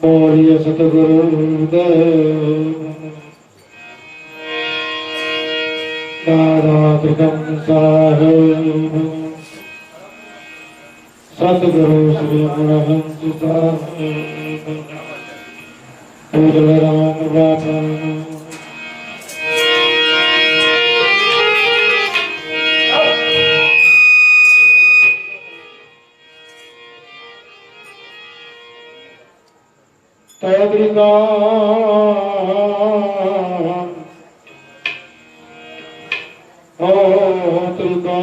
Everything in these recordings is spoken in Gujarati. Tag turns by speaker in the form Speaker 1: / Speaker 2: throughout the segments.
Speaker 1: बोलिए सतगुरुदेव दादा त्रिकम साहेब सतगुरु श्री गुणवंत साहेब पूजल राम बाबा तद्रिका त्रिका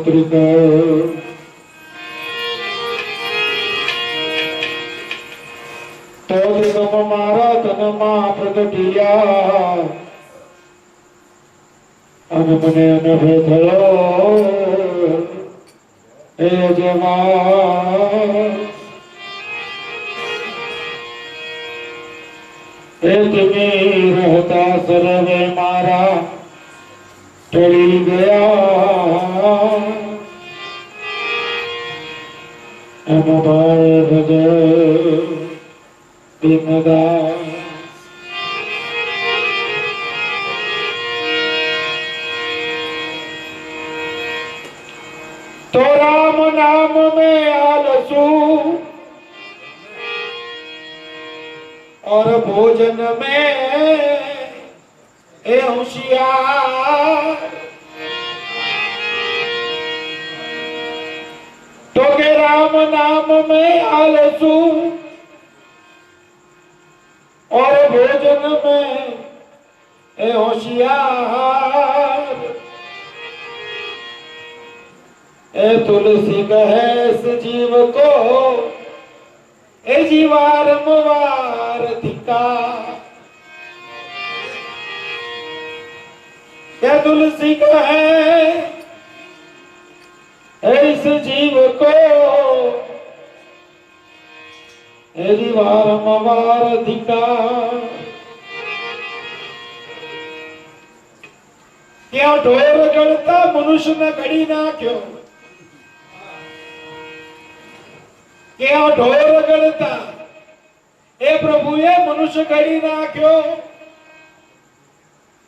Speaker 1: त्रिका तद्रिकम मारा तनमा प्रगटिया अब मने अनुभव थयो तुम्हें रहता सर्वे मारा टली गया भज बिमदा तो राम नाम में आलसू और भोजन में ए होशियार तो के राम नाम में आलसू और भोजन में ए होशियार ए तुलसी कहे इस जीव को ए जीवार मुवार धिका ए तुलसी कहे इस जीव को ए जीवार मुवार धिका क्या ढोर गढ़ता मनुष्य ने घड़ी ना क्यों क्या ढोर गढ़ता ए प्रभु ये मनुष्य घड़ी नाख्यो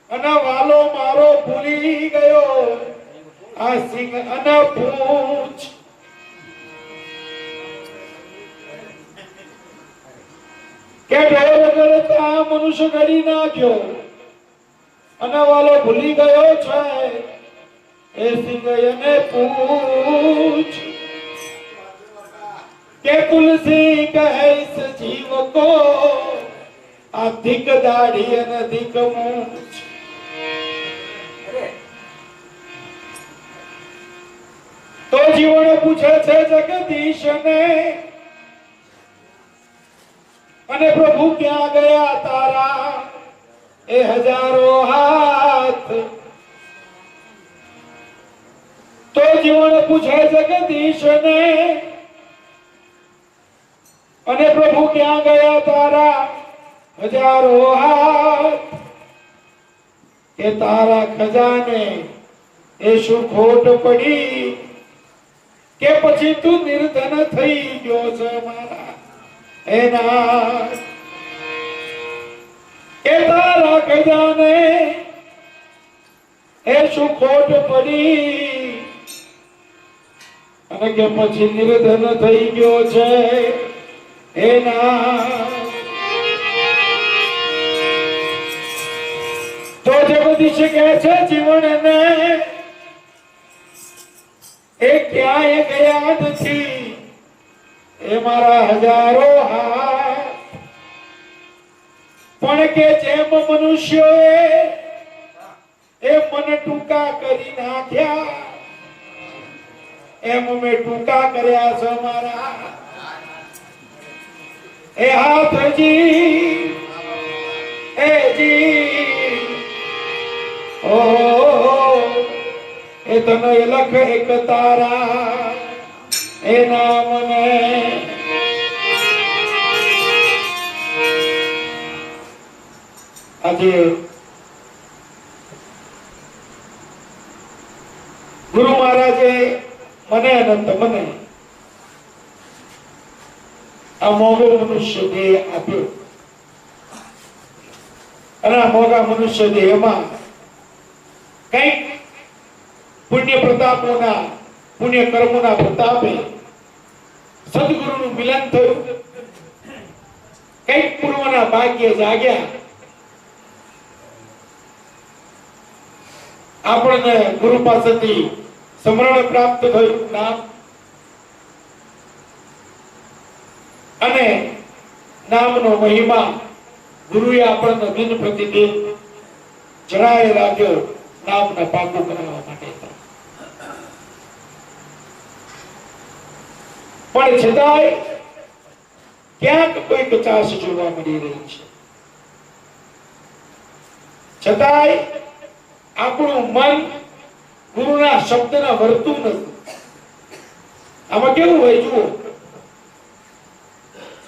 Speaker 1: अन वालो मारो भूली गयो आ सिंह अन पूछ के ढोर गढ़ता मनुष्य घड़ी नाख्यो अन वालो भूली गयो छे ए सिंह अने पूछ के तुलसी कहे इस जीव को अधिक दाढ़ी अधिक मूछ तो जीवन पूछे छे जगदीश ने अने प्रभु क्या गया तारा ए हजारों हाथ तो जीवन पूछे जगदीश ने अने प्रभु क्या गया तारा हजारों हाथ के तारा खजाने ए शु खोट पड़ी के पछी तू निर्धन थई गयो छे मारा एना के तारा खजाने ए शु खोट पड़ी अने के पछी निर्धन थई गयो छे एना तो जगदीश कहे छे जीवन ने ए क्या ए गया नथी ए मारा हजारों हाथ पण के जेम मनुष्योए ए मन टूका करी नाख्या एम में टूका कर्या छे मारा ए हाथ जी ए जी ओ ए तने लख एक तारा ए नाम ने આજે મહારાજે મને અને તમને આ મોગો મનુષ્ય દેહ આપ્યો અને આ મોગા મનુષ્ય દેહમાં કઈક પુણ્ય પ્રતાપોના પુણ્ય કર્મોના પ્રતાપે સદગુરુનું મિલન થયું, કઈક પૂર્વના ભાગ્ય જાગ્યા, આપણને ગુરુ પાસેથી સમરણ પ્રાપ્ત થયું, નામ અને નામનો મહિમા ગુરુએ આપણને દિન પ્રતિદિન જણાય રાખ્યો નામને પાકું કરવા માટે. પણ છતાંય ક્યાંક કોઈ કચાશ જોવા મળી રહી છે. છતાંય આપણું મન ગુરુના શબ્દના વર્તું નથી. આમાં કેવું હોય જુઓ,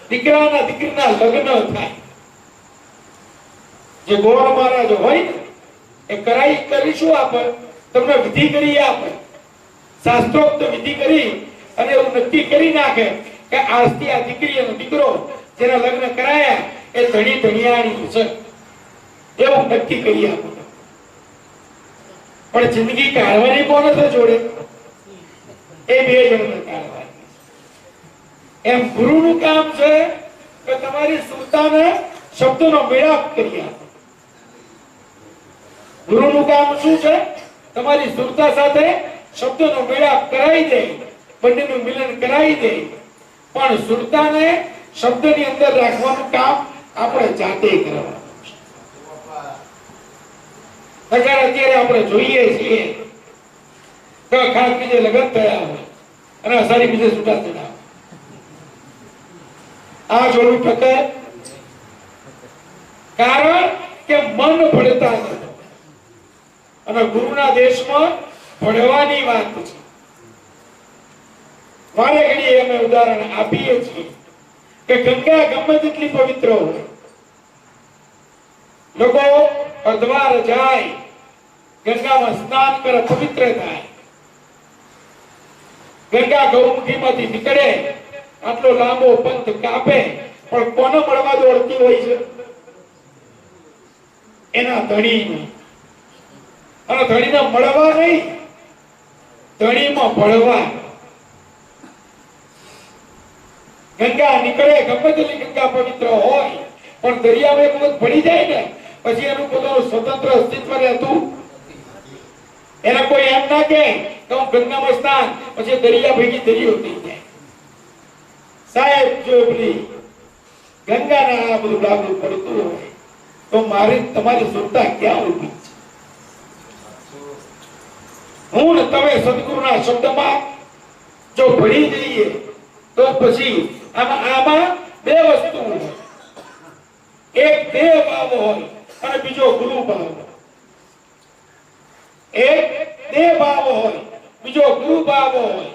Speaker 1: દીકરાના દીકરીના લગ્ન થાય, જે ગોળ મહારાજ હોય ને એ કરાઈ કરીશું, આપણે તમને વિધિ કરી આપે, શાસ્ત્રોક્ત વિધિ કરી અને એવું નક્કી કરી નાખે કે આજથી આ દીકરી અને દીકરો જેના લગ્ન કરાયા એ ધણી ધણિયાણી છે, એવું નક્કી કરી આપે. પણ જિંદગી કાઢવાની કોણ છે જોડે? એ બે જણને કાઢવાની. એમ ગુરુનું કામ છે કે તમારી સુરતાને શબ્દનો મેળાપ કરી આપે. ગુરુનું કામ શું છે? તમારી સુરતા સાથે શબ્દનો મેળાપ કરાવી દે, બંનેનું મિલન કરાવી દે. પણ સુરતાને શબ્દની અંદર રાખવાનું કામ આપણે જાતે કરવાનું છે. અત્યારે આપણે જોઈએ છીએ કે ખાસ બીજે લગ્ન થયા હોય અને અસારી બીજે છૂટા થયા, આ જોડું ટકે. કારણ કે મન ભળતા નથી અને ગુરુના દેશમાં ભળવાની વાત છે. વારે ઘડીએ અમે ઉદાહરણ આપીએ છીએ કે ગંગા ગમે તેટલી પવિત્ર હોય, લોકો અર્ધવાર જાય, ગંગામાં સ્નાન કરે, પવિત્ર થાય. ગંગા ગૌમુખીમાંથી નીકળે, આટલો લાંબો પંથ કાપે, પણ કોને મળવા દોડતી હોય છે? એના ધણીને. અને ધણીને મળવા નહીં, ધણીમાં ભળવા. ગંગા નીકળે, ગમે તેટલી ગંગા પવિત્ર હોય, પણ દરિયામાં એક વખત પડી જાય ને પછી એનું પોતાનું સ્વતંત્ર અસ્તિત્વ રહેતું. એને કોઈ એમ ના કહે કે હું ગંગામાં સ્નાન, પછી દરિયા ભેગી દરિયો થઈ જાય. સાહેબ જો પેલી ગંગાને આ બધું લાગુ પડતું હોય તો મારી તમારી સુરતા ક્યાં ઉભી છે? હું ને તમે સદગુરુના શબ્દમાં જો ભળી જઈએ તો પછી આમાં બે વસ્તુ હોય, એક દેહ ભાવ હોય અને બીજો ગુરુ ભાવ હોય. એક દેહ ભાવ હોય, બીજો ગુરુ ભાવ હોય.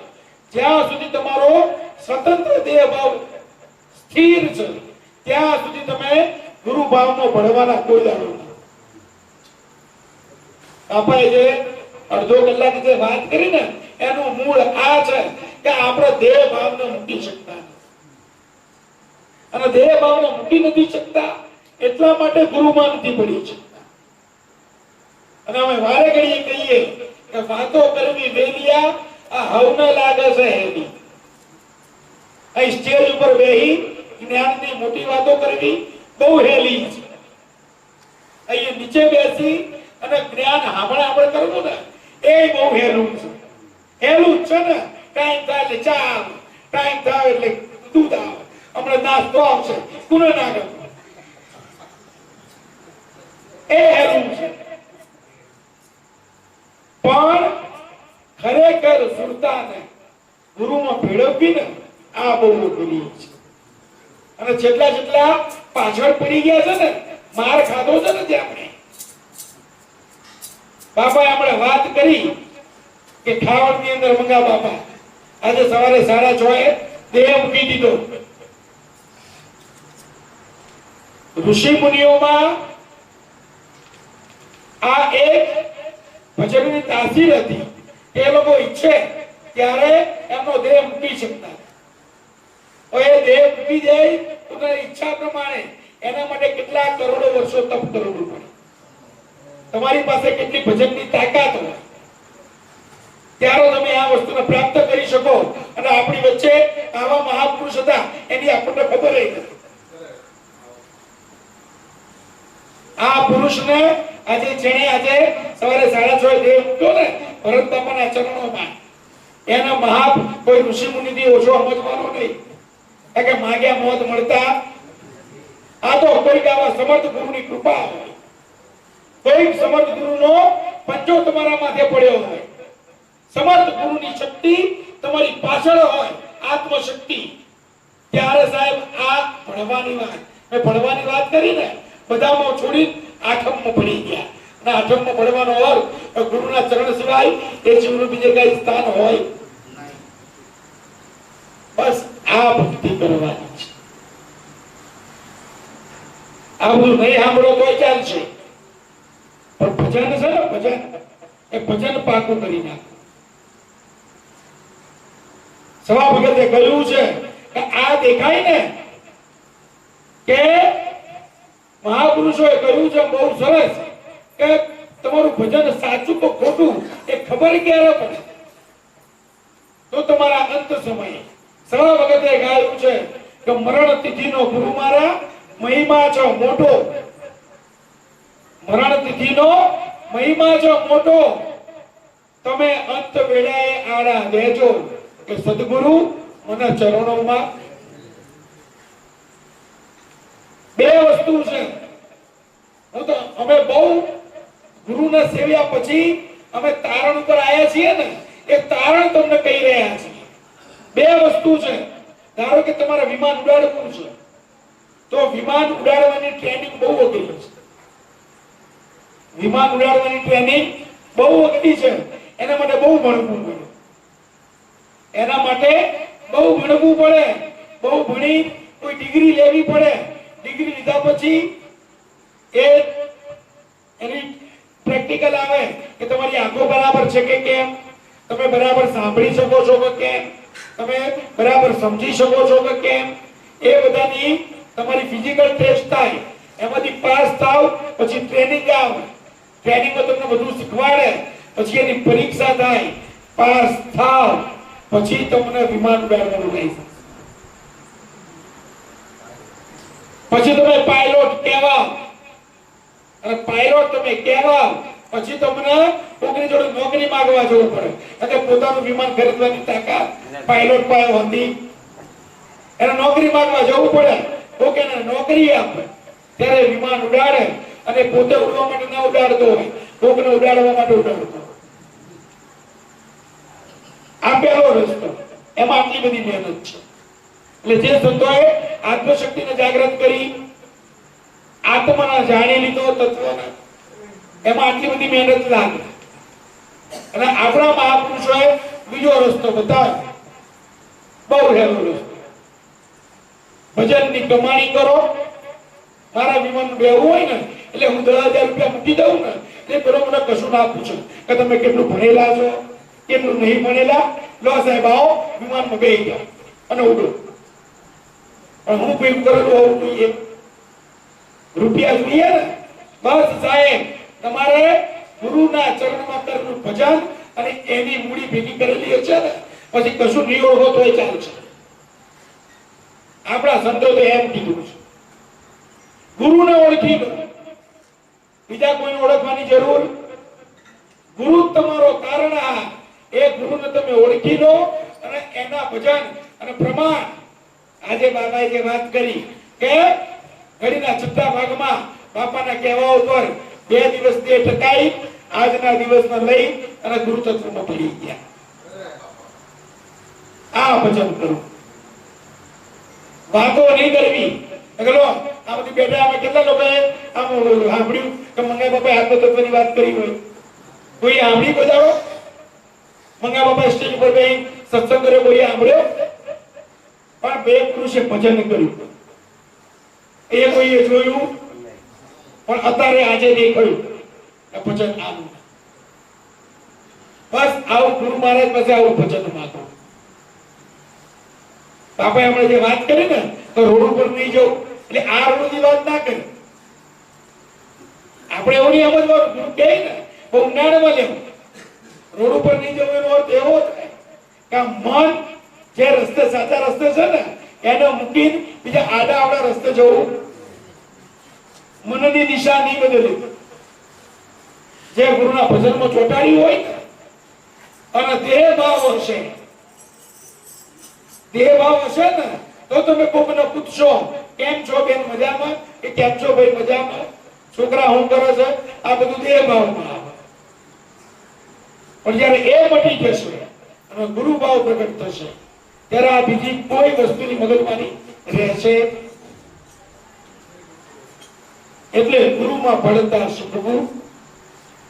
Speaker 1: જ્યાં સુધી તમારો સ્વતંત્ર દેહ ભાવ સ્થિર છે ત્યાં સુધી તમે ગુરુ ભાવમાં ભળવાના કોઈ દાડો નથી. આપણે જે અડધો કલાક જે વાત કરી ને એનું મૂળ આ છે કે આપણે દેહ ભાવને મૂકી શકતા નથી. અને દેહ ભાવને મૂકી નથી શકતા એટલા માટે ગુરુમાં નથી પડી શકતા. અને અમે વારે ઘડીએ કહીએ કે વાતો કરવી વેલિયા, આ હવને લાગે છે હેવી. અહીં સ્ટેજ ઉપર બેહી જ્ઞાનની મોટી વાતો કરવી બહુ હેલી છે. અહીં નીચે બેસી અને જ્ઞાન આપણે કરવું ને એ બહુ હેલું છે. હેલું જ છે ને. ટાઈમ થાય એટલે ચા આવે, ટાઈમ થાય એટલે દૂધ આવે, હમણાં નાસ્તો આવશે, કોને ના ગમે? એ હેલું છે. પણ ખરેખર સુરતાને ગુરુમાં ભેળવવી ને આ બહુ અઘરી છે. અને જેટલા પાછળ પડી ગયા છે ને, માર ખાધો છે ને, આપણે બાપા આપણે વાત કરી કે ખાવડની અંદર મંગા બાપા આજે સવારે 6:30 દેહ મૂકી દીધો. ઋષિ મુનિઓમાં આ એક ભજનની તાસીર હતી એ લોકો ઈચ્છે ત્યારે એમનો દેહ મૂકી શકતા. હવે દેહ મૂકી જાય પોતાની ઈચ્છા પ્રમાણે એના માટે કેટલા કરોડો વર્ષો તપ કરવું પડે. તમારી પાસે કેટલી ભજનની તાકાત હોય ત્યારે તમે આ વસ્તુને પ્રાપ્ત કરી શકો. અને આપણી વચ્ચે આવા મહાપુરુષ હતા એની આપણને ખબર નથી. આ પુરુષને આજે સવારે 6:30 દેહ મૂક્યો ને ભરત બાપાના ચરણોમાં, એના કોઈ ઋષિ મુનિથી ઓછો સમજવાનો નહીં કે માગ્યા મોત મળતા. આ તો કોઈક આવા સમર્થ ગુરુની કૃપા હોય, કોઈક સમર્થ ગુરુનો પંજો તમારા માથે પડ્યો હોય, સમર્થ ગુરુની શક્તિ તમારી પાછળ હોય, આત્મશક્તિ, ત્યારે સાહેબ આ ભણવાની વાત કરી ને બધામાં છોડી આઠમમાં પડી ગયા. અને આઠમમાં પડવાનો અર્થ ગુરુના ચરણ સિવાય એ જીવનું બીજે કઈ સ્થાન હોય. બસ આ ભક્તિ કરવાની છે. આ બધું નહીં સાંભળો તો ચાલશે, પણ ભજન છે ને ભજન પાકું કરી નાખો. સવા ભગતે કહ્યું છે કે આ દેખાય ને કે મહાપુરુષોએ કહ્યું છે બહુ સરસ કે તમારું ભજન સાચું તો ખોટું એ ખબર ક્યારે પડે તો તમારા અંત સમયે. સવા ભગતે ગાયું છે કે મરણ તિથિનો ગુરુ મારા મહિમા છે મોટો. મરણ તિથિનો મહિમા છે મોટો, તમે અંત વેળાએ આડા દેજો કે સદગુરુ મને ચરણોમાં. બે વસ્તુ છે. અમે બહુ ગુરુને સેવ્યા પછી અમે તારણ ઉપર આવ્યા છીએ ને, એ તારણ તમને કહી રહ્યા છીએ. બે વસ્તુ છે. ધારો કે તમારે વિમાન ઉડાડવું છે તો વિમાન ઉડાડવાની ટ્રેનિંગ બહુ અઘરી છે. વિમાન ઉડાડવાની ટ્રેનિંગ બહુ અઘરી છે. એના માટે બહુ ભણવું પડે. બહુ ભણી કોઈ ડિગ્રી લેવી પડે. ડિગ્રી લીધા પછી એની પ્રેક્ટિકલ આવે કે તમારી આંખો બરાબર છે કે કેમ, તમે બરાબર સાંભળી શકો છો કે કેમ, તમે બરાબર સમજી શકો છો કે કેમ, એ બધાની તમારી ફિઝિકલ ટેસ્ટ થાય. એમાંથી પાસ થાવ પછી ટ્રેનિંગ આવે. ટ્રેનિંગમાં તમને બધું શીખવાડે, પછી એની પરીક્ષા થાય, પાસ થાવ પછી તમને વિમાન ઉડાડવાનું લાયસન્સ. પછી તમે પાયલોટ કહેવાવ, અને પાયલોટ તમે કહેવાવ પછી તમને કોકની જોડે નોકરી માંગવા જવું પડે. એટલે પોતાનું વિમાન ખરીદવાની તાકાત પાયલોટ પાસે હોતી, એને નોકરી માંગવા જવું પડે. કોકે એને નોકરી આપે ત્યારે વિમાન ઉડાડે, અને પોતે ઉડવા માટે ના ઉડાડતો હોય, કોકને ઉડાડવા માટે ઉડાડતો. આ પહેલો રસ્તો. એમાં આટલી બધી મહેનત છે. એટલે જે સંતોએ આત્મશક્તિને જાગૃત કરી, આત્માને જાણી લીધો, તત્વને, એમાં આટલી બધી મહેનત લાગે. અને આપણા મહાપુરુષોએ બીજો રસ્તો બતાવ્યો, બહુ સહેલો રસ્તો. ભજનની કમાણી કરો. મારા વિમાન બેવું હોય ને એટલે હું 10,000 રૂપિયા મૂકી દઉં ને એટલે પેલો મને કશું ના પૂછે કે તમે કેટલું ભણેલા છો, કેટલું નહીં ભણેલા. લો સાહેબ આવો, વિમાનમાં બેસી જાઓ અને ઉડો. હું ભેગું કરેલું હોવું જોઈએ, રૂપિયા જોઈએ ને. બસ સાહેબ તમારે ગુરુના ચરણમાં કરેલું ભજન અને એની મૂડી ભેગી કરેલી છે ને, પછી કશું નહીં ઓળખો તોય ચાલશે. આપણા સંતો તો એમ કીધું છે, ગુરુને ઓળખી લો, બીજા કોઈને ઓળખવાની જરૂર. ગુરુ તમારો કારણ, એ ગુરુને તમે ઓળખી લો અને એના ભજન અને પ્રમાણ. આજે બાબાએ જે વાત કરી કે ઘડીના 6 ભાગમાં બાપાના કહેવા ઉપર 2 દિવસ તે ટકાઈ, આજના દિવસમાં લઈ અને ગુરુ તત્વમાં પડી ગયા. આ ભજન કરો, વાતો નહીં કરવી. ચલો આ બધી બેઠા અમે કેટલા લોકોએ આમ સાંભળ્યું કે મંગા બાપાએ આત્મતત્વની વાત કરી હોય? કોઈ સાંભળી બજાવો? મંગા બાપા સ્ટેજ ઉપર બેસી સત્સંગ કર્યો, કોઈ સાંભળ્યો? પણ બે પુરુષે ભજન કર્યું, એ કોઈએ જોયું? પણ અત્યારે આજે દેખાયું ભજન આનું. બસ આવું ગુરુ મહારાજ પાસે આવું ભજન માંગો. બાપાએ હમણાં જે વાત કરી ને તો રોડ ઉપર નહીં જવું, એટલે આ રોડની વાત ના કરી. આપણે એવું નહીં સમજવાનું, ગુરુ કહે ને બહુ ઊંડાણમાં લેવું. રોડ ઉપર નહીં જવું એનો અર્થ એવો થાય કે મન જે રસ્તે સાચા રસ્તે છે ને એને મૂકીને બીજા આડા આવડા રસ્તે જવું. મનની દિશા નહીં બદલી. જે ગુરુના ભજનમાં ચોંટાડ્યું હોય ને અને દેહ ભાવ હશે, દેહ ભાવ હશે ને તો તમે કોઈને પૂછશો કેમ છો બેન મજામાં, કે કેમ છો ભાઈ મજામાં, છોકરા શું કરે છે, આ બધું દેહ ભાવમાં આવે. પણ જયારે એ મટી જશે અને ગુરુ ભાવ પ્રગટ થશે ત્યારે આ બીજી કોઈ વસ્તુની મગજમારી રહેશે. એટલે ગુરુમાં ભળતા શીખવું.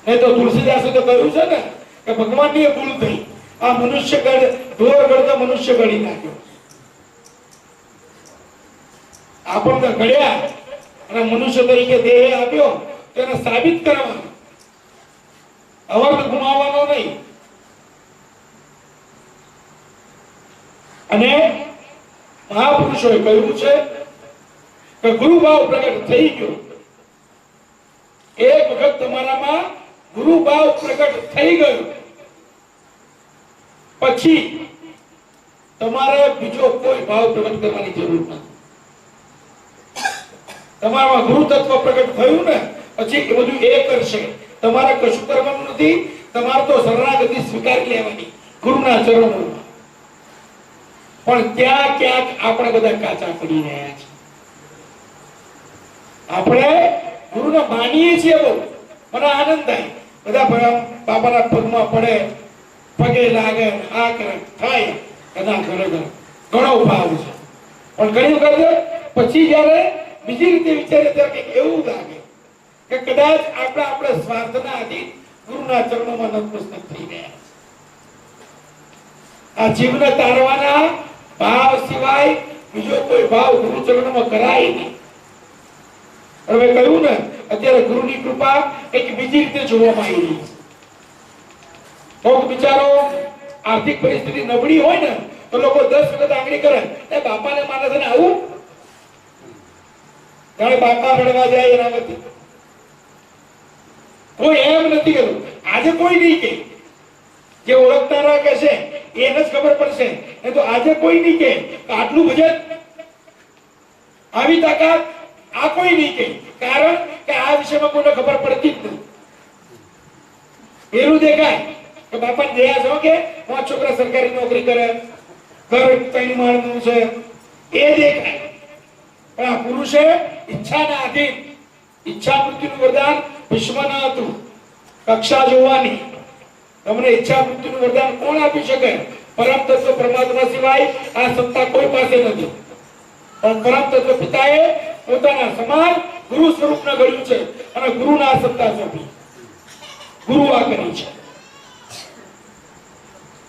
Speaker 1: નહીં તો તુલસીદાસે તો કહ્યું છે ને કે ભગવાનની એ ભૂલ થઈ, આ મનુષ્ય ઢોર ગળતા મનુષ્ય ગળી નાખ્યો. આપણને ઘડ્યા અને મનુષ્ય તરીકે દેહ આપ્યો તેને સાબિત કરવાનો, અવર્ત ગુમાવવાનો નહીં. અને મહાપુરુષોએ કહ્યું છે કે ગુરુ ભાવ પ્રગટ થઈ ગયો. એક વખત તમારામાં ગુરુ ભાવ પ્રગટ થઈ ગયો પછી તમારે બીજો કોઈ ભાવ પ્રગટ કરવાની જરૂર નથી. તમારામાં ગુરુ તત્વ પ્રગટ થયું ને પછી એ બધું એ કરશે. તમારે કશું કરવાનું નથી. તમારે તો શરણાગતિ સ્વીકારી લેવાની ગુરુના ચરણોમાં. પણ ક્યાં ક્યાંક આપણે બધા કાચા પડી રહ્યા છે. આપણે ગુરુને માનીએ છીએ બહુ, મને આનંદ થાય. બધા બાપાના પગમાં પડે, પગે લાગે, આ કરે થાય એના ખરેખર ઘણો ભાવ છે. પણ ઘણી વખત પછી જયારે બીજી રીતે વિચારે ત્યારે એવું લાગે કે કદાચ આપણે સ્વાર્થના આધીન ગુરુના ચરણોમાં નતમસ્તક થઈ ગયા. આ જીવને તારવાના ભાવ સિવાય બીજો કોઈ ભાવ ગુરુ ચરણોમાં કરાય નહીં. હવે કહ્યું ને અત્યારે ગુરુની કૃપા એક બીજી રીતે જોવામાં આવી રહી છે. કોક બિચારો આર્થિક પરિસ્થિતિ નબળી હોય ને તો લોકો 10 વખત આંગળી કરે, એ બાપાને માને છે ને આવું ત્યારે બાપા રડવા જાય એના વતી. કોઈ એમ નથી કહેતું. આજે કોઈ નહીં કે, જે ઓળખનારા કહેશે એને જ ખબર પડશે. એ તો આજે કોઈ નહીં કે આટલું બજેટ, આવી તાકાત, આ કોઈ નહીં કે. કારણ કે આ વિષયમાં કોઈને ખબર પડતી જ નથી. પેલું દેખાય કે બાપાને દયા છો કે પાંચ છોકરા સરકારી નોકરી કરે, ઘર 3 માળનું છે, એ દેખાય. પણ આ પુરુષે ઈચ્છાના આધીન, ઈચ્છા મૃત્યુનું વરદાન ભીષ્મને હતું, કક્ષા જોવાની. તમને ઈચ્છા મૃત્યુનું વરદાન કોણ આપી શકે? પરમ તત્વ પરમાત્મા સિવાય આ સત્તા કોઈ પાસે નથી. પણ પરમ તત્વ પિતાએ પોતાના સમાન ગુરુ સ્વરૂપને ઘડ્યું છે અને ગુરુના સત્તા સોંપી, ગુરુ આ કરી છે.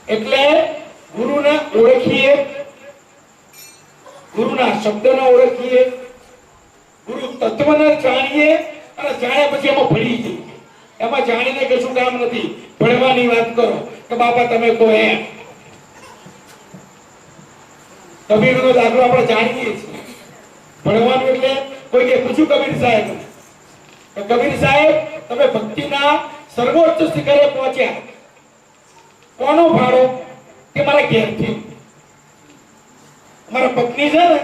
Speaker 1: એટલે ગુરુને ઓળખીએ, ગુરુના શબ્દને ઓળખીએ, ગુરુ તત્વને જાણીએ અને જાણ્યા પછી એમાં ભળી જઈએ. એમાં જાણીને કશું કામ નથી. ભણવાની વાત કરો કે બાપા તમે કહો એમ. કબીરનો દાખલો આપણે જાણીએ છીએ. ભણવાનું એટલે કોઈ કે પૂછ્યું કબીર સાહેબ, કબીર સાહેબ તમે ભક્તિના સર્વોચ્ચ શિખરે પહોંચ્યા, કોનો ફાળો? કે મારા ઘેરથી. મારા પત્ની છે ને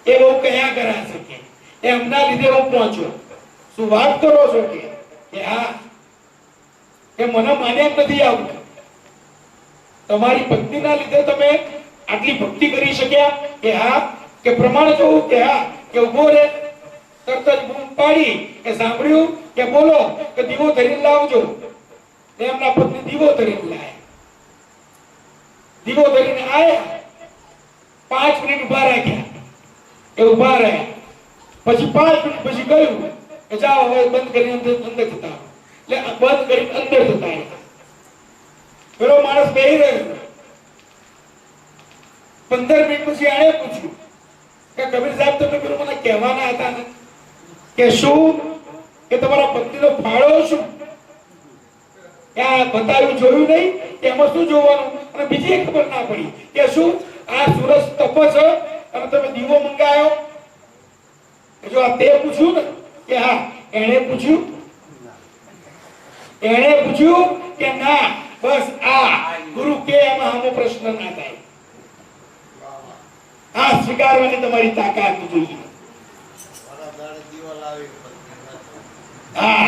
Speaker 1: એ બહુ કયા કરા શકે, એમના લીધે હું પહોંચ્યો. શું વાત કરો છો? કે હા, કે મને માને એમ નથી આવતું. તમારી પત્નીના લીધે તમે આટલી ભક્તિ કરી શક્યા? કે હા. કે પ્રમાણ જોવું? કે હા. કે ઉભો રે, તરત જ બૂમ પાડી કે સાંભળ્યું? કે બોલો કે દીવો ધરીને લાવજો. એમના પત્ની દીવો ધરીને લાયા. દીવો ધરીને આયા, 5 મિનિટ ઉભા રાખ્યા. એ ઉભા રહ્યા પછી 5 મિનિટ પછી કહ્યું કે જાઓ હવે બંધ કરીને અંદર જતા. એટલે બંધ કરીને અંદર જતા રહ્યા. પેલો માણસ બેહી રહ્યો. 15 મિનિટ પછી આણે પૂછ્યું કે કબીર સાહેબ તમે પેલું મને કહેવાના હતા ને કે શું? કે તમારા પત્નીનો ફાળો શું? ત્યાં બતાવ્યું જોયું નહીં એમાં શું જોવાનું અને બીજી એક ખબર ના પડી કે શું આ સૂરજ તપે છે અને તમે દીવો મંગાયો જો આ તે પૂછ્યું ને કે હા એણે પૂછ્યું કે ના બસ આ ગુરુ કે એમાં આનો પ્રશ્ન ના થાય આ સ્વીકારવાની તમારી તાકાત જોઈએ હા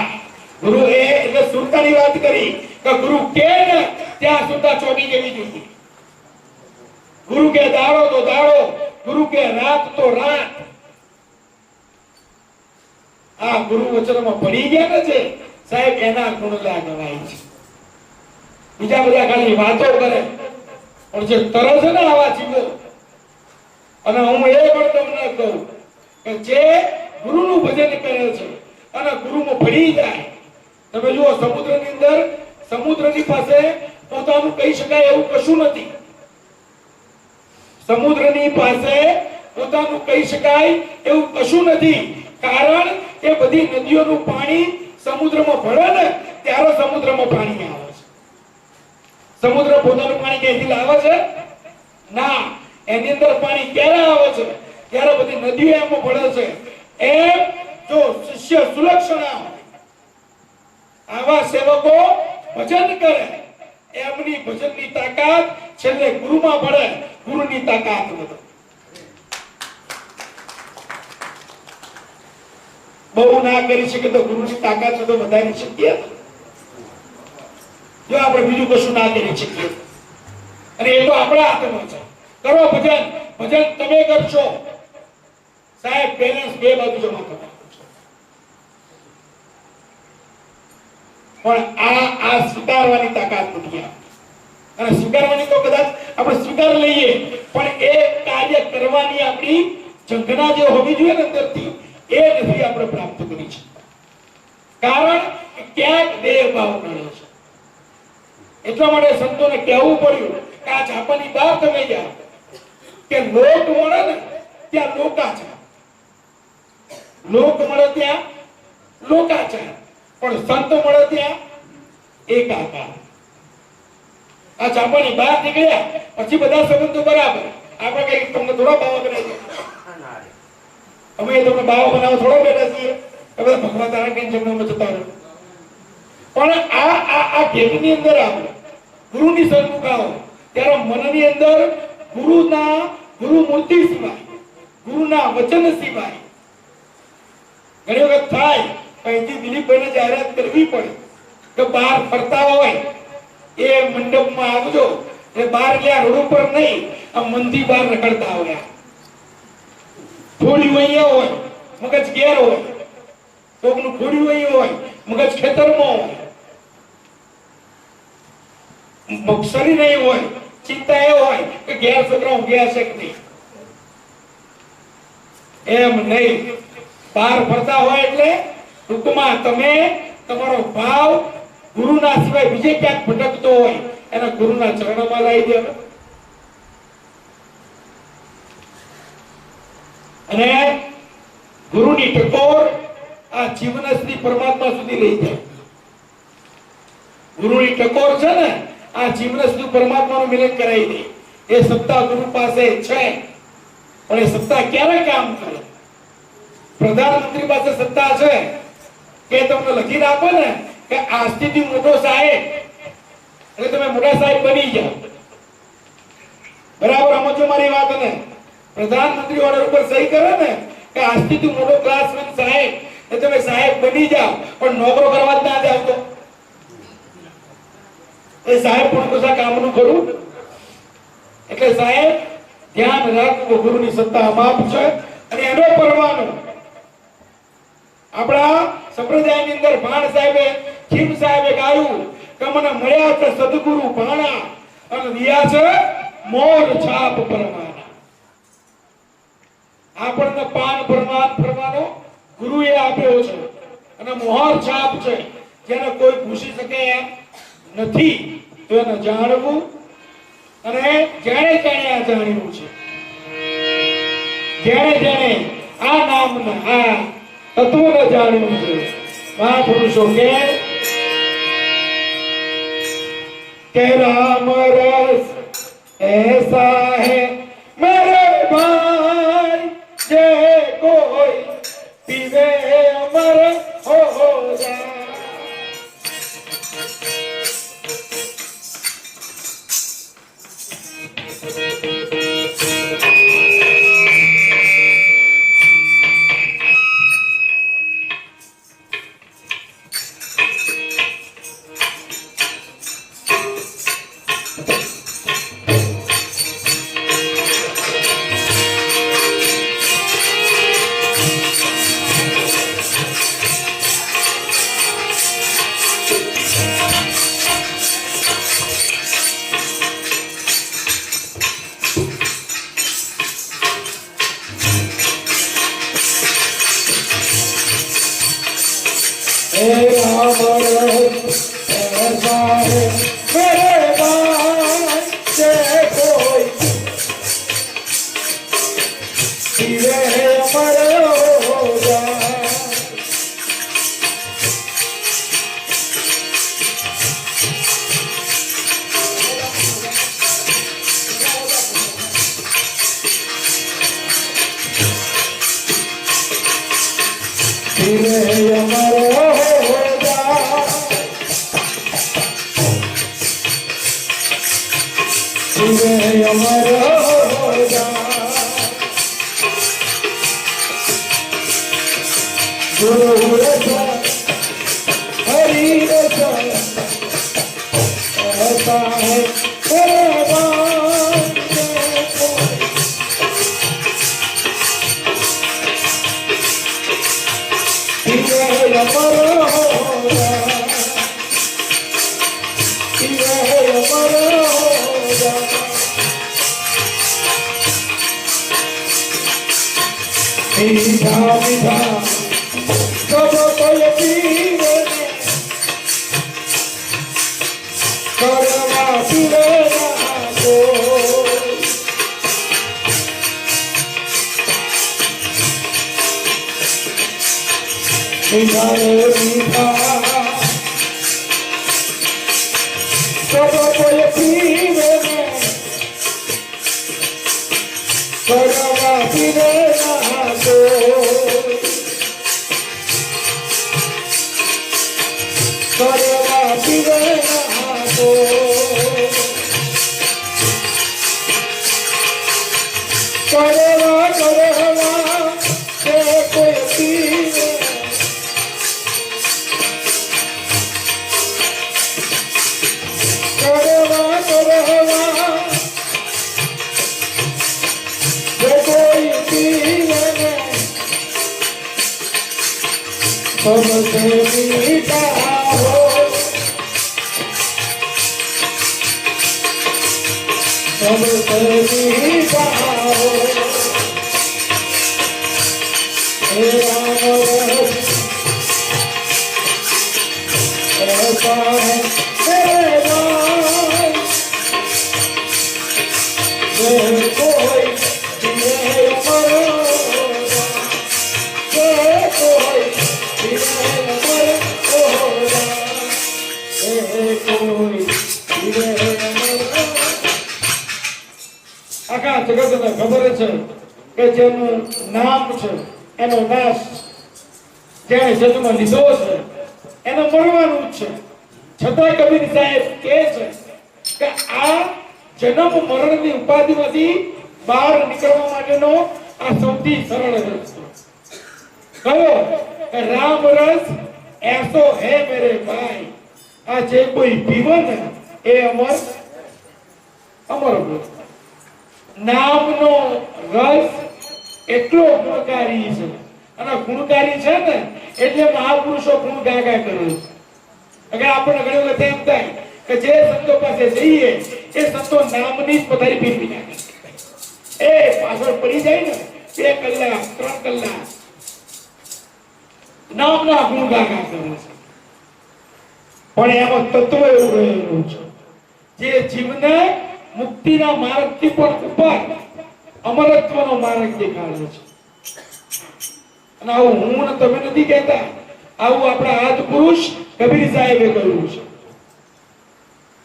Speaker 1: ગુરુ એટલે સુરતાની વાત કરી કે ગુરુ કે ને ત્યાં સુરતા ચોટી જવી જોઈએ ગુરુ કે દાડો તો દાડો ગુરુ કે રાત તો રાત આ ગુરુ વચનમાં પડી ગયા ને છે સાહેબ એના ગુણ લાગવાય છે બીજા બધા ખાલી વાતો કરે પણ જે તરસ છે ને આવા જીવો અને હું એ પણ તમને કહું કે જે ગુરુનું ભજન કરે છે અને ગુરુમાં પડી જાય તમે જુઓ સમુદ્રની અંદર સમુદ્રની પાસે પોતાનું કહી શકાય એવું કશું નથી સમુદ્રની પાસે પોતાનું કહી શકાય એવું કશું નથી કારણ કે બધી નદીઓનું પાણી સમુદ્રમાં ભળે ને ત્યારે સમુદ્રમાં પાણી આવે છે સમુદ્ર પોતાનું પાણી ક્યાંથી લાવે છે ના એની અંદર પાણી ક્યારે આવે છે ત્યારે બધી નદીઓ એમાં ભળે છે એમ જો શિષ્ય સુલક્ષણા આવા સેવકો ભજન કરે એમની ભજનની તાકાત છેલ્લે ગુરુમાં ભળે ગુરુની તાકાત વધે બહુ ના કરી શકે તો ગુરુની તાકાત તો વધારી શકીએ જો આપણે બીજું કશું ના કરી શકીએ અને એ તો આપણા હાથમાં છે કરો ભજન ભજન તમે કરશો સાહેબ બેલેન્સ બે બાજુ જમા કરવાનું પણ આ સ્વીકારવાની તાકાત નથી અને સ્વીકારવાની તો કદાચ આપણે સ્વીકાર લઈએ પણ એ કાર્ય કરવાની આપણી ઝંખના જે હોવી જોઈએ ને અંદરથી એ નથી આપણે પ્રાપ્ત કરી શકતા કારણ કે ક્યાંક દેહ ભાવ નડે છે એટલા માટે સંતોને કહેવું પડ્યું કે આ ઝાપાની બહાર તમે જાઓ કે લોક મળે ને ત્યાં લોકાચાર લોક મળે ત્યાં લોકાચાર પણ સંત મળે ત્યાં એકાકાર આ ઝાપાની બહાર નીકળ્યા પછી બધા સંબંધો બરાબર આપણે કઈ તમને થોડા ભાવ બનાવી અમે તમને બાવા બનાવવા થોડો બેઠા છીએ હવે ભગવાન તારા કઈ જમવામાં જતા રહો પણ આ ભેટની અંદર આવો ગુરુની સન્મુખ આવો ત્યારે મનની અંદર ગુરુ મૂર્તિ સિવાય ગુરુના વચન સિવાય ઘણી વખત થાય અહીંથી દિલીપભાઈને જાહેરાત કરવી પડે કે બહાર ફરતા હોય એ મંડપમાં આવજો એ બહાર ગયા રોડ ઉપર નહીં આ મંદી બહાર રખડતા હોય ખોડ્યું અહીંયા હોય મગજ ઘેર હોય કોકનું ખોડ્યું અહીંયા હોય મગજ ખેતરમાં હોય શરીર નહીં હોય ચિંતા એ હોય કે ઘેર છોકરા ઊંઘ્યા છે કે નહીં એમ નહીં બહાર ફરતા હોય એટલે ટૂંકમાં તમે તમારો ભાવ ગુરુના સિવાય બીજે ક્યાંક ભટકતો હોય એના ગુરુના ચરણોમાં લાવી દેવા અને ગુરુની ટકોર આ જીવનશ્રી પરમાત્મા સુધી લઈ જાય ગુરુની ટકોર છે ને આ જીવનશ્રી પરમાત્માનું મિલન કરાવી દે એ સત્તા ગુરુ પાસે છે પણ એ સત્તા ક્યારે કામ કરે પ્રધાનમંત્રી પાસે સત્તા છે કે તમને લખી આપો ને કે આજથી મોટો સાહેબ એટલે તમે મોટા સાહેબ બની જાઓ બરાબર સમજો મારી વાત ને પ્રધાનમંત્રી ઓર્ડર ઉપર સહી કરે ને કે આજથી તું મોટો ક્લાસમેન સાહેબ એ તમે સાહેબ બની જાઓ પણ નોકરો કરવા જ ના જાવ તો એ સાહેબ પણ કશા કામનું કરું એટલે સાહેબ ધ્યાન રાખવું ગુરુની સત્તા અમાપ છે અને એનો પરવાનો આપણા સંપ્રદાયની અંદર ભાણ સાહેબે ખીમ સાહેબે ગાયું કે મને મળ્યા છે સદગુરુ ભાણા અને દિયા છે મોર છાપ પરમાના આપણને પાન પરમાન ફરવાનો ગુરુએ આપ્યો છે અને મોહર છાપ છે જેને કોઈ પૂછી શકે એમ નથી તો એને જાણવું અને જેણે આ જાણ્યું છે જેણે આ નામના આ તત્વને જાણ્યું છે મહાપુરુષો કે કે રામ રસ ऐसा है मेरे भाई जे कोई पीवे अमर हो जाए। આખા જગતને ખબર છે કે જેનું નામ છે એનો નાશ જેને જન્મ લીધો છે એને મરવાનું જ છે, છતાં કબીર સાહેબ કહે છે કે આ જન્મ મરણની ઉપાધિમાંથી બહાર નીકળવા માટેનો આ સૌથી સરળ રસ્તો કયો કે રામ રસ એસો હે મેરે ભાઈ, આ જે કોઈ પીવે ને એ અમર અમર નામનો રસ એટલો ગુણકારી છે અને ગુણકારી છે ને એટલે મહાપુરુષો ગુણ ગાગા કરે છે. અગર આપણે ઘણી વખત એમ થાય કે જે સંતો પાસે જઈએ એ સંતો નામની જ પથારી ફેરવી નાખે, એ પાછળ પડી જાય ને 2 કલાક 3 કલાક નામના ગુણ ગાગા કરે છે. પણ એમાં તત્વ એવું રહેલું છે જે જીવને મુક્તિના માર્ગથી પણ ઉપર અમરત્વનો માર્ગ દેખાડે છે. અને આવું હું ને તમે નથી કહેતા, આવું આપણા આદિ પુરુષ કબીર સાહેબે કહ્યું છે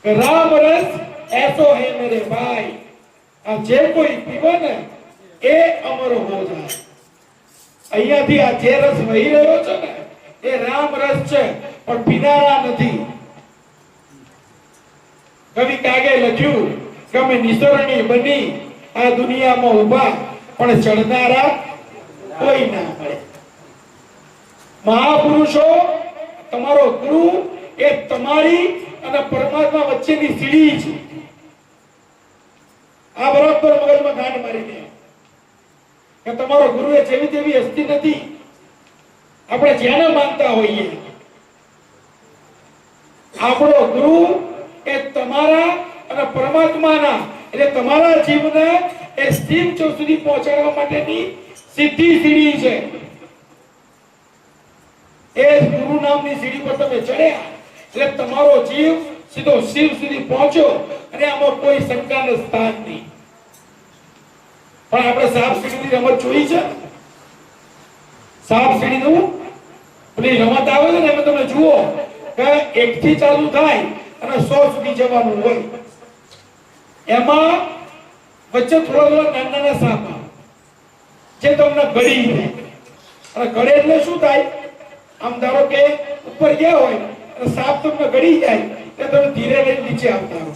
Speaker 1: राम रस ऐसो है मेरे भाई, આ જે કોઈ પીવે ને એ અમર હો જાય। અહીંયાથી આ જે રસ વહી રહ્યો છે ને એ રામ રસ છે, પણ પીનારા નથી। કવિ કાગે લખ્યું કે અમે નિસરણી બની આ દુનિયામાં ઊભા, પણ ચડનારા કોઈ ના મળે। મહાપુરુષો, તમારો ગુરુ એ તમારી અને પરમાત્મા વચ્ચેની સીડી છે। આ બરાબર મગજમાં ગાંઠ મારી દે કે તમારો ગુરુ એ જેવી તેવી હસ્તી નથી। આપણે જેને માનતા હોઈએ, આપણો ગુરુ એ તમારા અને પરમાત્માના, એટલે તમારા જીવને એ સ્થિર સુધી પહોંચાડવા માટેની સીધી સીડી છે। એ ગુરુ નામની સીડી પર તમે ચડ્યા એટલે તમારો જીવ સીધો શિવ સુધી પહોંચ્યો, અને આમાં કોઈ શંકાનું સ્થાન નહીં। પણ આપણે સાપ સીડીની રમત જોઈ છે? સાપ સીડીનું પેલી રમત આવે છે ને, એમાં તમે જુઓ કે 1 થી ચાલુ થાય અને 100 સુધી જવાનું હોય। એમાં વચ્ચે થોડા નાના સાપ આવે જે તમને ગળી જાય, અને ગળે એટલે શું થાય? આમ ધારો કે ઉપર ગયા હોય અને સાપ તમને ગળી જાય એટલે તમે ધીરે ધીરે નીચે આવતા હો।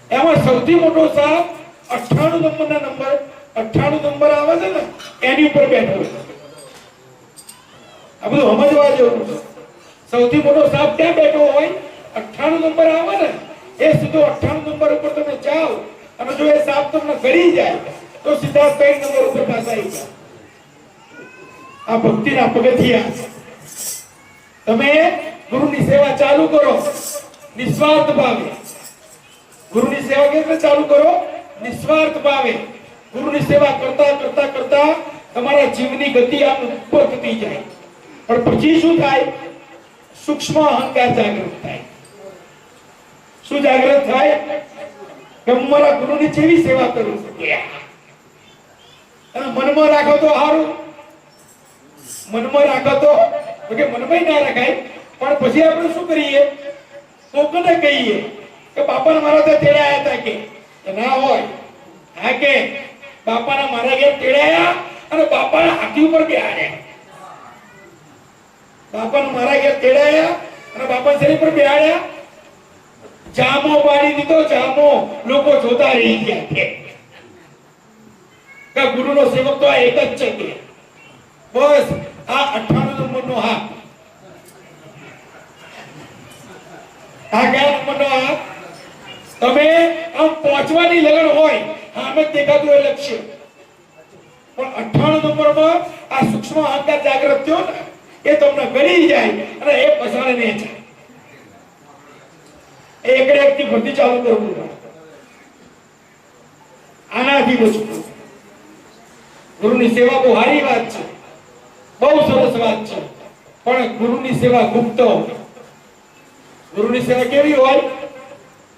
Speaker 1: એમાં સૌથી મોટો સાપ 98 નંબર આવે છે ને, એની ઉપર બેઠો છે। આ બધું સમજવા જેવું છે। સૌથી મોટો સાપ ક્યાં બેઠો હોય? 98 નંબર આવે ને, એ સીધો 98 નંબર ઉપર તમે જાઓ, અને જો એ સાપ તમને ગળી જાય તો સીધા 3 નંબર ઉપર પાછા આવી જાય। આ ભક્તિના પગથિયા। તમે ગુરુની સેવા ચાલુ કરો નિસ્વાર્થ ભાવે। ગુરુની સેવા કેવી રીતે ચાલુ કરો? નિસ્વાર્થ ભાવે। ગુરુની સેવા કરતા કરતા કરતા તમારા જીવની ગતિ આમ ઉપર થતી જાય, પણ પછી શું થાય? સૂક્ષ્મ અહંકાર જાગૃત થાય। શું જાગૃત થાય? કે હું મારા ગુરુની જેવી સેવા કરું છું, અને મનમાં રાખો તો સારું, મનમાં રાખો તો કે મનમાં ના રાખાય, પણ પછી આપણે શું કરીએ? કોકને કહીએ કે બાપાને મારા ત્યાં તેડાયા હતા, કે ના હોય, હા કે બાપાના મારા ઘેર તેડાયા અને બાપાના હાથી ઉપર બેહાડ્યા। બાપાને મારા ઘેર તેડાયા અને બાપા શરીર પર બેહાડ્યા, જામો પાડી દીધો, જામો લોકો જોતા રહી ગયા કે ગુરુનો સેવક તો આ એક જ છે કે બસ આ 98 નંબરનો હાથ। આ કયા નંબરનો હાથ? તમે આમ પહોંચવાની લગન હોય, આમ જ દેખાતું એ લક્ષ્ય, પણ 98 નંબરમાં આ સૂક્ષ્મ અહંકાર જાગૃત થયો ને, એ તમને ગળી જાય અને એ પસાડે નહીં જાય। એકડે એકથી ભક્તિ ચાલુ કરવું, આનાથી બચવું। ગુરુની સેવા બહુ સારી વાત છે, બહુ સરસ વાત છે, પણ ગુરુની સેવા ગુપ્ત હોય। ગુરુની સેવા કેવી હોય?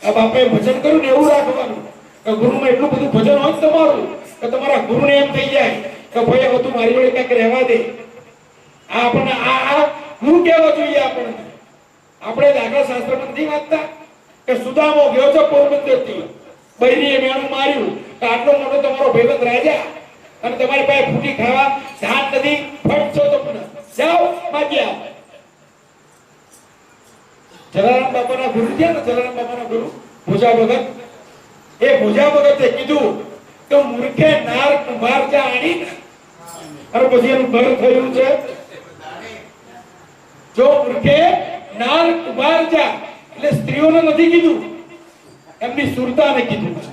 Speaker 1: આ બાપાએ ભજન કર્યું ને એવું રાખવાનું કે ગુરુમાં એટલું બધું ભજન હોય તમારું કે તમારા ગુરુને એમ થઈ જાય કે ભાઈ હવે તું મારી જોડે કંઈક રહેવા દે। આ આપણને આ ગુરુ કહેવા જોઈએ। આપણે દાખલા શાસ્ત્રમાં નથી વાંચતા કે સુદામો ગયો છે પોરબંદરથી, બૈરીએ મેણું માર્યું કે આટલો મોટો તમારો ભાઈબંધ રાજા, અને તમારી પાસે ફૂટી ખાવા ધાન નથી, ફટશો તો જાઓ માગી આવો। જલારામ બાપાના ગુરુ થયા ને, જલારામ બાપાના ગુરુ ભોજા ભગત, એ ભોજા ભગતે કીધું કે મૂર્ખે નાર કુંભાર જા આણી, અને પછી એનું ઘર થયું છે। જો મૂર્ખે નાર કુંભાર જા, એટલે સ્ત્રીઓને નથી કીધું, એમની સુરતાને કીધું છે।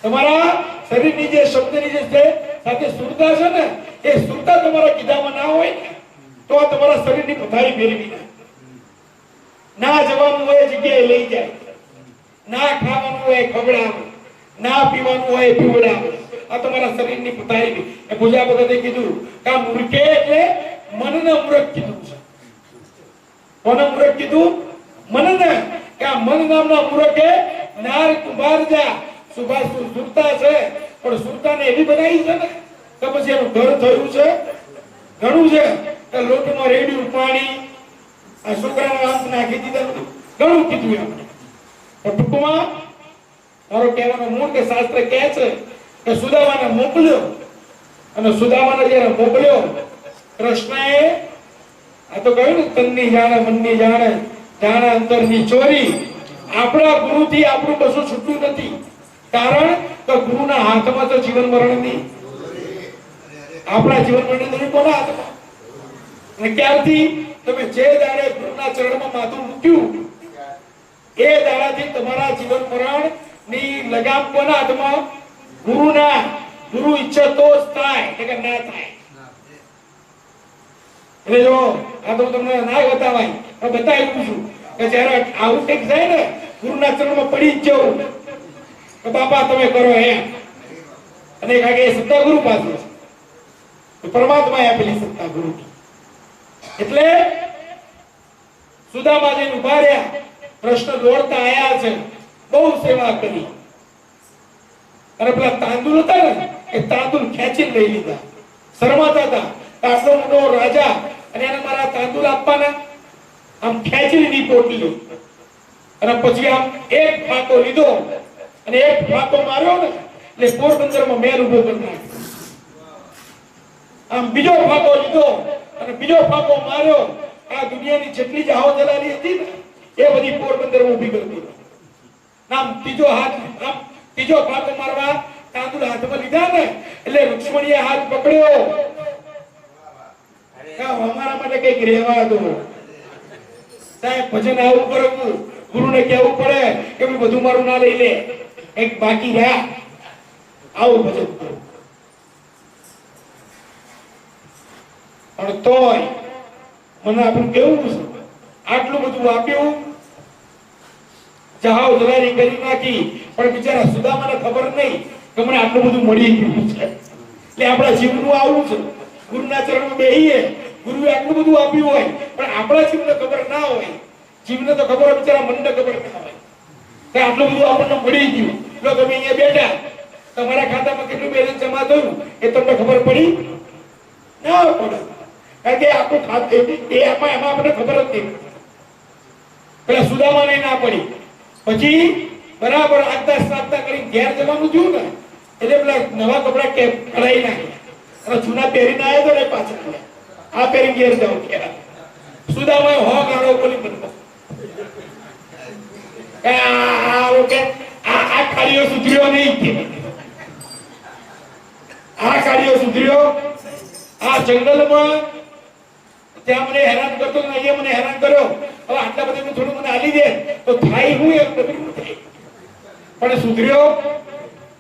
Speaker 1: તમારા શરીરની જે શબ્દની જે છે સાથે સુરતા છે ને, એ સુરતા તમારા કીધામાં ના હોય તો આ તમારા શરીરની પથારી ફેરવી નાખે। ના જવાનું હોય જગ્યાએ લઈ જાય, ના ખાવાનું હોય ખવડાવે, ના પીવાનું હોય પીવડાવે। આ તમારા શરીરની પથારી। એ પૂજા ભગતે કીધું કે આ મૂર્ખે એટલે મનને મૂર્ખ કીધું છે। કોને મૂર્ખ કીધું? મનને। કે આ મન નામના મૂર્ખે નાર કુંભાર જા, સુભાષ સુરતા છે, પણ સુરતાને એવી બનાવી છે ને કે પછી એનું ઘર થયું છે, ઘણું છે કે લોટમાં રેડ્યું પાણી, આ છોકરાનો અંત નાખી દીધા, ઘણું કીધું આપણે. પણ ટૂંકમાં મારો કહેવાનો મૂળ કે શાસ્ત્ર કહે છે કે સુદામાને મોકલ્યો, અને સુદામાને જ્યારે મોકલ્યો કૃષ્ણએ આ તો કહ્યું ને, તનની જાણે મનની જાણે, જાણે અંતરની ચોરી. આપણા ગુરુથી આપણું કશું છૂટતું નથી, કારણ કે ગુરુના હાથમાં તો જીવન મરણની, આપણા જીવન મરણની કોના હાથમાં? અને ક્યારથી તમે જે દાડે ગુરુના ચરણમાં માથું મૂક્યું એ દાડાથી તમારા જીવન મરણ ની લગામ કોના હાથમાં? ગુરુના. ગુરુ ઈચ્છે તો જ થાય, કે ના થાય. એટલે જો આ તો તમને ના બતાવાય, પણ બતાવ્યું છું કે જ્યારે આવું કંઈક થાય ને, ગુરુના ચરણમાં પડી જ જવું કે બાપા તમે કરો એમ. અને કાકે સત્તા ગુરુ પાસે છે, પરમાત્માએ આપેલી સત્તા ગુરુની. એટલે સુદામાજી ઉભા રહ્યા, કૃષ્ણ દોડતા આયા છે, બહુ સેવા કરી. અને પેલા તાંદુલ હતા ને, એ તાંદુલ ખેંચી લઈ લીધા. શરમાતા હતા, આટલો મોટો રાજા અને એને મારા તાંદુલ આપવાના. આમ ખેંચી લીધી પોટલી, અને પછી આમ એક ફાંકો લીધો અને એક ફાંકો માર્યો ને, એટલે પોરબંદરમાં મહેલ ઉભો કરી નાખ્યો. આમ બીજો ફાંકો લીધો અને બીજો ફાંકો માર્યો. આ દુનિયાની જેટલી જાહો જલાલી હતી ને, એ બધી પોરબંદરમાં ઊભી કરી દીધી. આમ ત્રીજો ફાંકો મારવા તાંદુલ હાથમાં લીધા ને, એટલે રુક્ષ્મણીએ હાથ પકડ્યો. અમારા માટે કઈક રહેવા દો સાહેબ, ભજન આવું કરવું, ગુરુને કહેવું પડે કે બધું મારું ના લઈ લે, એક બાકી રહ્યા, આવું ભજન કરો. પણ તોય મને આપણું કેવું છે, આટલું બધું આપ્યું, જહાવ જલારી કરી નાખી, પણ બિચારા સુદામાને ખબર નહીં કે મને આટલું બધું મળી ગયું છે. એટલે આપણા જીવનનું આવું છે, ગુરુના ચરણમાં બેહીએ, ગુરુએ આટલું બધું આપ્યું હોય, પણ આપણા જીવને ખબર ના હોય. જીવને તો ખબર હોય, બિચારા મનને ખબર ના હોય કે આટલું બધું આપણને મળી ગયું. જો તમે અહીંયા બેઠા, તમારા ખાતામાં કેટલું બેલેન્સ જમા થયું એ તમને ખબર પડી ના પડે, કારણ કે આપણું ખાતું એમાં આપણને ખબર જ નહીં. પેલા સુદામાને ના પડી. પછી બરાબર આગતા સાગતા કરી ઘેર જવાનું થયું ને, એટલે પેલા નવા કપડા કે કઢાઈ નાખ્યા અને જૂના પહેરીને આવ્યો તો ને પાછા આ પહેરી ઘેર જાવ. સુદામાએ હો ગાળો બોલી બનતો, આ કાળીઓ સુધર્યો નહીં, આ કાળીઓ સુધર્યો. આ જંગલમાં ત્યાં મને હેરાન કરતો, અહીંયા મને હેરાન કર્યો. હવે આટલા બધા થોડું મને આલી દે તો થાય હું એમ બધું થાય, પણ સુધર્યો.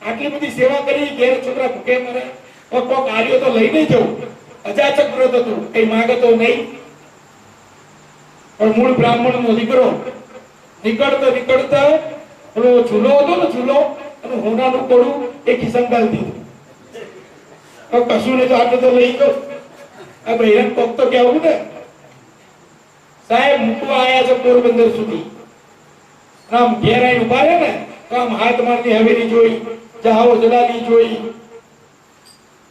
Speaker 1: આટલી બધી સેવા કરી, ઘેર છોકરા ભૂખે મરે, કોક આર્યો તો લઈને જવું. અજાચક વ્રત હતું, કઈ માંગતો નહીં. પણ મૂળ બ્રાહ્મણ નો દીકરો નીકળતા પેલો ઝૂલો હતો ને, ઝૂલો અને હોનાનું કોડું એક સંગાલ દીધું. કશું ને તો આટલું તો લઈ ગયો. આ બહેરાન કોક તો કેવું ને, સાહેબ મૂકવા આયા છે પોરબંદર સુધી. આમ ઘેર આવીને ઉભા રહે ને, તો આમ હાથ મારની હવેલી જોઈ, જહાવો જલાલી જોઈ,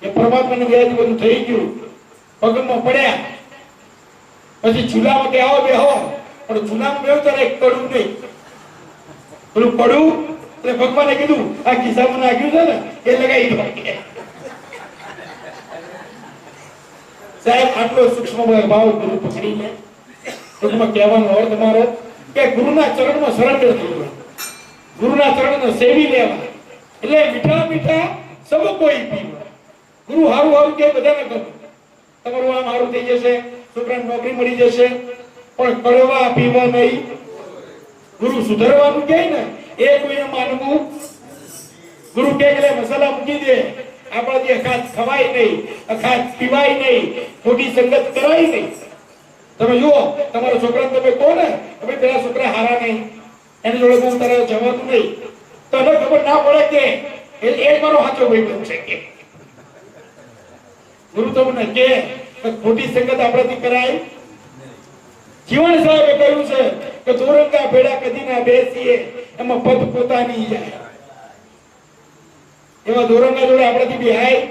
Speaker 1: એ પરમાત્માની દયાથી બધું થઈ ગયું. પગમાં પડ્યા, પછી ચૂલામાં કે આવો બેહો, પણ ચૂલામાં બેહો ત્યારે એક કડું નહીં, પેલું પડું. એટલે ભગવાને કીધું આ ખિસ્સામાં નાખ્યું છે ને એ લગાવી દો. સાહેબ આટલો સૂક્ષ્મ ભાવ ગુરુ પકડી લે. ટૂંકમાં કહેવાનો અર્થ મારો કે ગુરુના ચરણમાં સરેન્ડર થઈ ગયો, ગુરુના ચરણને સેવી લેવા. એટલે મીઠા મીઠા સબ કોઈ પીવા. ગુરુ હારું હારું કે બધાને ગમે, તમારું આમ હારું થઈ જશે, છોકરાને નોકરી મળી જશે, પણ કડવા પીવા નહીં. ગુરુ સુધરવાનું કહે ને એ કોઈને માનવું. ગુરુ કહે એટલે મસાલા મૂકી દે, આપણાથી અખાત ખવાય નહીં, અખાત પીવાય નહીં, ખોટી સંગત કરાય નહીં. તમે જુઓ તમારા છોકરાને તમે કહો ને તમે પેલા છોકરા હારા નહીં, એની જોડે બહુ તારે જવાનું નહીં, તો એને ખબર ના પડે કે એ મારો સાચો ભાઈ બનશે. કે ગુરુ તમને કે ખોટી સંગત આપણાથી કરાય. જીવન સાહેબે કહ્યું છે કે દોરંગા ભેડા કદી ના બેસીએ, એમાં પદ પોતાની જાય. એવા દોરંગા જોડે આપણાથી બેહાય,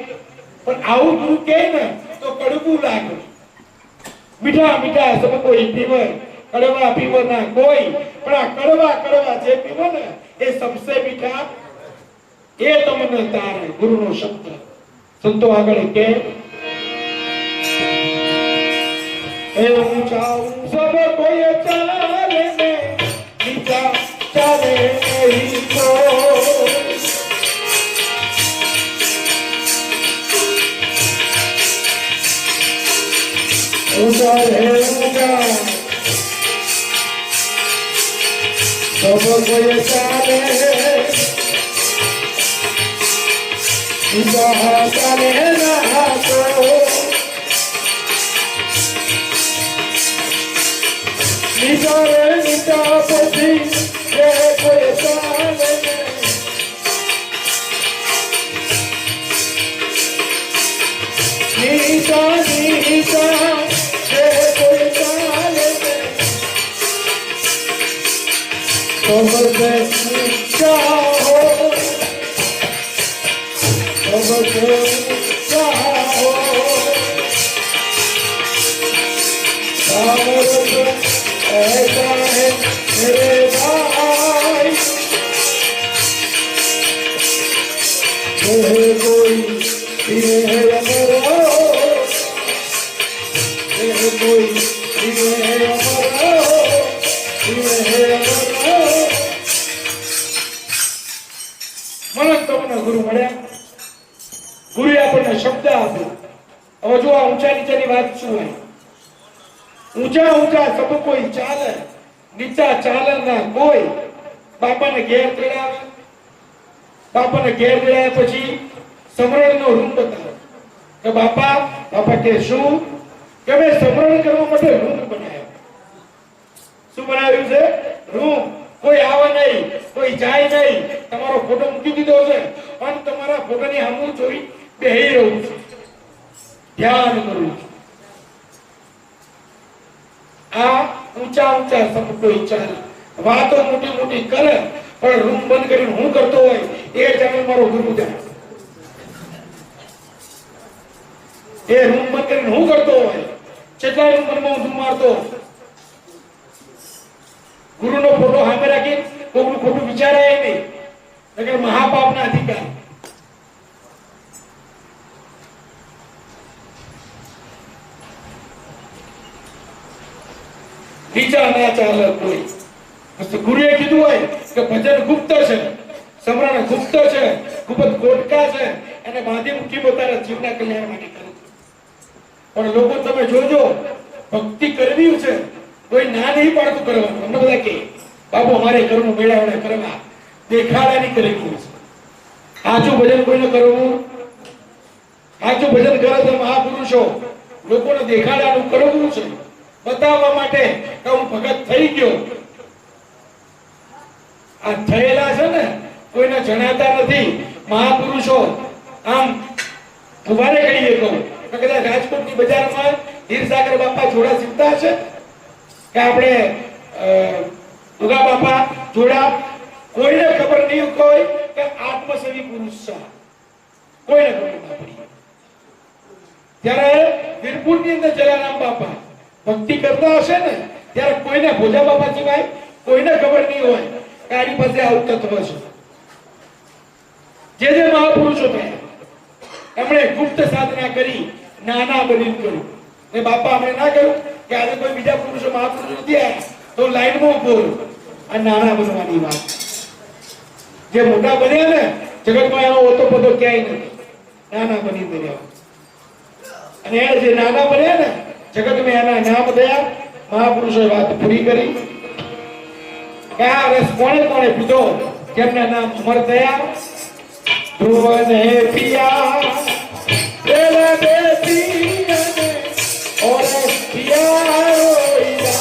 Speaker 1: પણ આવું ગુરુ કહે ને તો કડવું લાગે. મીઠા મીઠા સબ કોઈ પીવે, कड़वा पीवो ना कोई, पण आ कड़वा कड़वा जे पीवो ने ए सबसे मीठा ए तमने तारे गुरु नो शब्द संतो आगळे के ए ऊंचा सब कोई चाले ने नीचा चाले नहीं तो ऊंचा है ऊंचा सब कोई चाले नीचा चाले ना तो नीचा रे नीचा पति रे कोई चाले नीचा नीचा रे कोई चाले सबसे ऊंचा हो सबसे ऊंचा हो ऐसा है मेरे भाई कोई है अमरो कोई है अमरो है अमरो મને તમને ગુરુ મળ્યા ગુરુએ આપણને શબ્દ આપ્યો હવે જો આ ઊંચા નીચાની વાત શું હોય ऊंचा ऊंचा सब कोई चाले नीचा चाले ना कोई बापा ने घेर तेड़ावे बापा ने घेर तेड़ाया પછી સમરણ નો રૂમ બતાવે કે બાપા કે શું કે મે સમરણ કરવા માટે રૂમ બનાવ્યો શું બનાવ્યું છે રૂમ કોઈ આવે નહીં કોઈ જાય નહીં તમારો ફોટો મૂકી દીધો છે અને તમારા ફોટોની સામે જોઈ બેહી રહું છું ધ્યાન કરું છું आ ऊंचा ऊंचा सब कोई चाले वातो मोटी मोटी करे पर रूम बंद करीने हूं करतो होय ए जाने मारो गुरु जाने ए रूम बंद करीने हूं करतो होय चेटला रूम में हूं मारतो गुरु नो फोटो हामे राखी कोकनो फोटो विचाराय नहीं नगर महापाप ना अधिकार नीचा ना चाले कोई तो गुरुए कीधुं होय के भजन गुप्त छे समरण गुप्त छे गुप्त कोटका छे अने बांधी मुकी पोताना जीवना कल्याण माटे करे पण लोको तमे जोजो भक्ति करवी छे कोई ना नहीं पाडतो करवा हमने बधा के बाबू हमारे करनो मेळावड़ा करवा देखाडानी करवी छे आजू भजन कोઈને करવું आजू भजन करे तो महापुरुषो लोकोने देखाडाનું કરવું છે बतावा माटे के हूँ भगत थई गयो आ थयेला छे ने कोईने जणाता नथी महापुरुषो आम उभारे कहीए कहूं तो कदाच राजकोटनी बजारमां हीरसागर बापा जोड़ा सीवता छे के आपणे उगा बापा जोड़ा कोईने खबर नहीं कोई के आत्मसेवी पुरुष छे कोईने खबर न पड़ी त्यारे वीरपुरनी अंदर जलाराम बापा भक्ति करता हशे ने त्यारे कोईने भोजा बापा सिवाय कोईने खबर नहीं होय के आनी पासे आવું તત્વ છે જે महापुरुषो થયા એમણે ગુપ્ત સાધના કરી નાના બનીને કર્યું ને બાપા આપણે ના કહ્યું કે આજે કોઈ બીજા પુરુષો મહાપુરુષો નથી આયા તો લાઈનમાં ઉભો આ નાના બનવાની વાત જે મોટા બન્યા ને જગતમાં એનો ઓતો પતો ક્યાંય નથી નાના બનીને રહ્યા અને એ જે નાના બન્યા ને जगत में आना नाम दया महापुरुषों बात पूरी करी क्या रस कोने कोने पीधो जेमना नाम अमर दया ध्रुवन है पिया तेरा दे पिया और पिया रोइया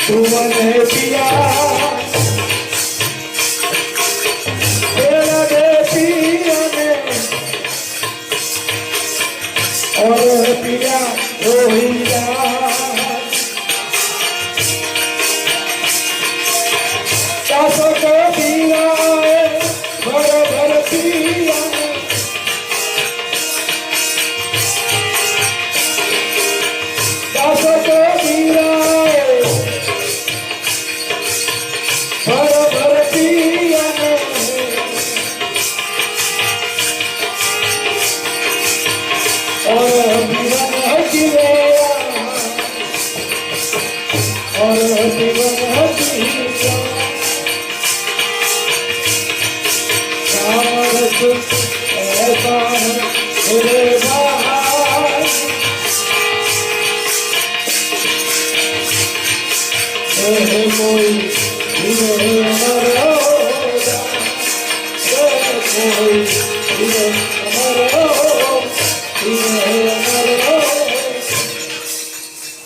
Speaker 1: ध्रुवन है पिया और पिया रोहिया चासो को पिया भर भर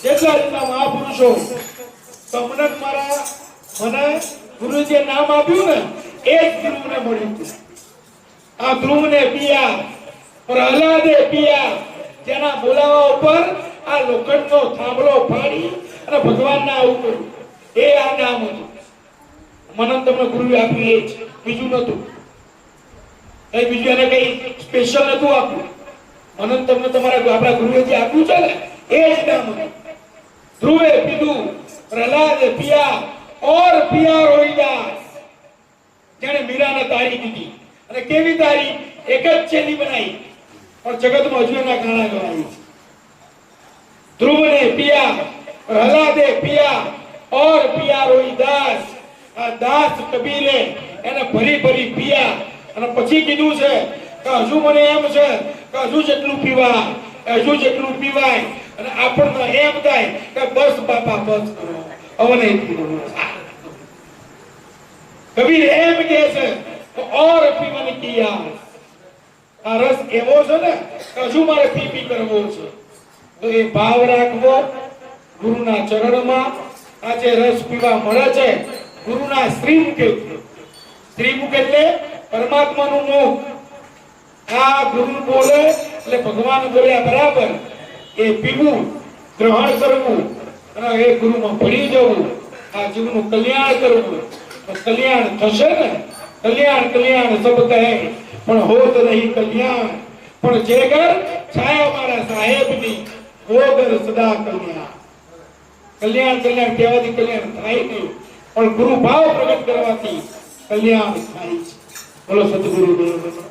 Speaker 1: જેટલા રીતના મહાપુરુષો તમને મને ગુરુજીએ નામ આપ્યું ને એ જ ધ્રુવને મળ્યું હતું. આ ધ્રુવને પિયા પ્રહલાદે પિયા, જેના બોલાવા ઉપર આ લોખંડનો થાંભલો ફાડી અને ભગવાનના આવું કર્યું. એ આ નામ હતું. મને તમને ગુરુએ આપ્યું એ જ, બીજું નતું. કઈ બીજું એને કઈ સ્પેશિયલ નતું આપ્યું. મને તમને તમારા આપણા ગુરુએ જે આપ્યું છે ને એ જ નામ હતું. ધ્રુવે પીધું, પ્રહલાદે પિયા, और पिया रोहिदास, જેને મીરાને તારી દીધી. અને કેવી તારી? એક જ છેલી બનાવી और જગતમાં હજુ એના ગાણા ગવાય. ધ્રુવને પિયા, પ્રહલાદે પિયા, और पिया रोहिदास. આ દાસ કબીરે એને ભરી ભરી પિયા અને પછી કીધું છે કે હજુ મને એમ છે કે હજુ જેટલું પીવાય, હજુ જેટલું પીવાય. અને આપણને એમ થાય કે બસ બાપા બસ કરો, હવે નહીં પીવું. કબીર એમ કહે છે और पीवन किया. આ રસ એવો છે ને હજુ મારે પી કરવો છે. તો એ ભાવ રાખવો ગુરુના ચરણમાં. આ જે રસ પીવા મળે છે ગુરુના શ્રીમુખ. શ્રીમુખ એટલે પરમાત્માનું મુખ. આ ગુરુ બોલે એટલે ભગવાન બોલ્યા બરાબર એ પીવું, ગ્રહણ કરવું અને એ ગુરુમાં ભળી જવું, આ જીવનું કલ્યાણ કરવું. કલ્યાણ થશે ને? કલ્યાણ કલ્યાણ સબ કહે પણ હોત નહીં કલ્યાણ. પણ જે ઘર છાયા મારા સાહેબની વો ઘર સદા કલ્યાણ. કલ્યાણ કલ્યાણ કહેવાથી કલ્યાણ થાય નહીં, પણ ગુરુ ભાવ પ્રગટ કરવાથી કલ્યાણ થાય છે. બોલો સદગુરુ દેવ.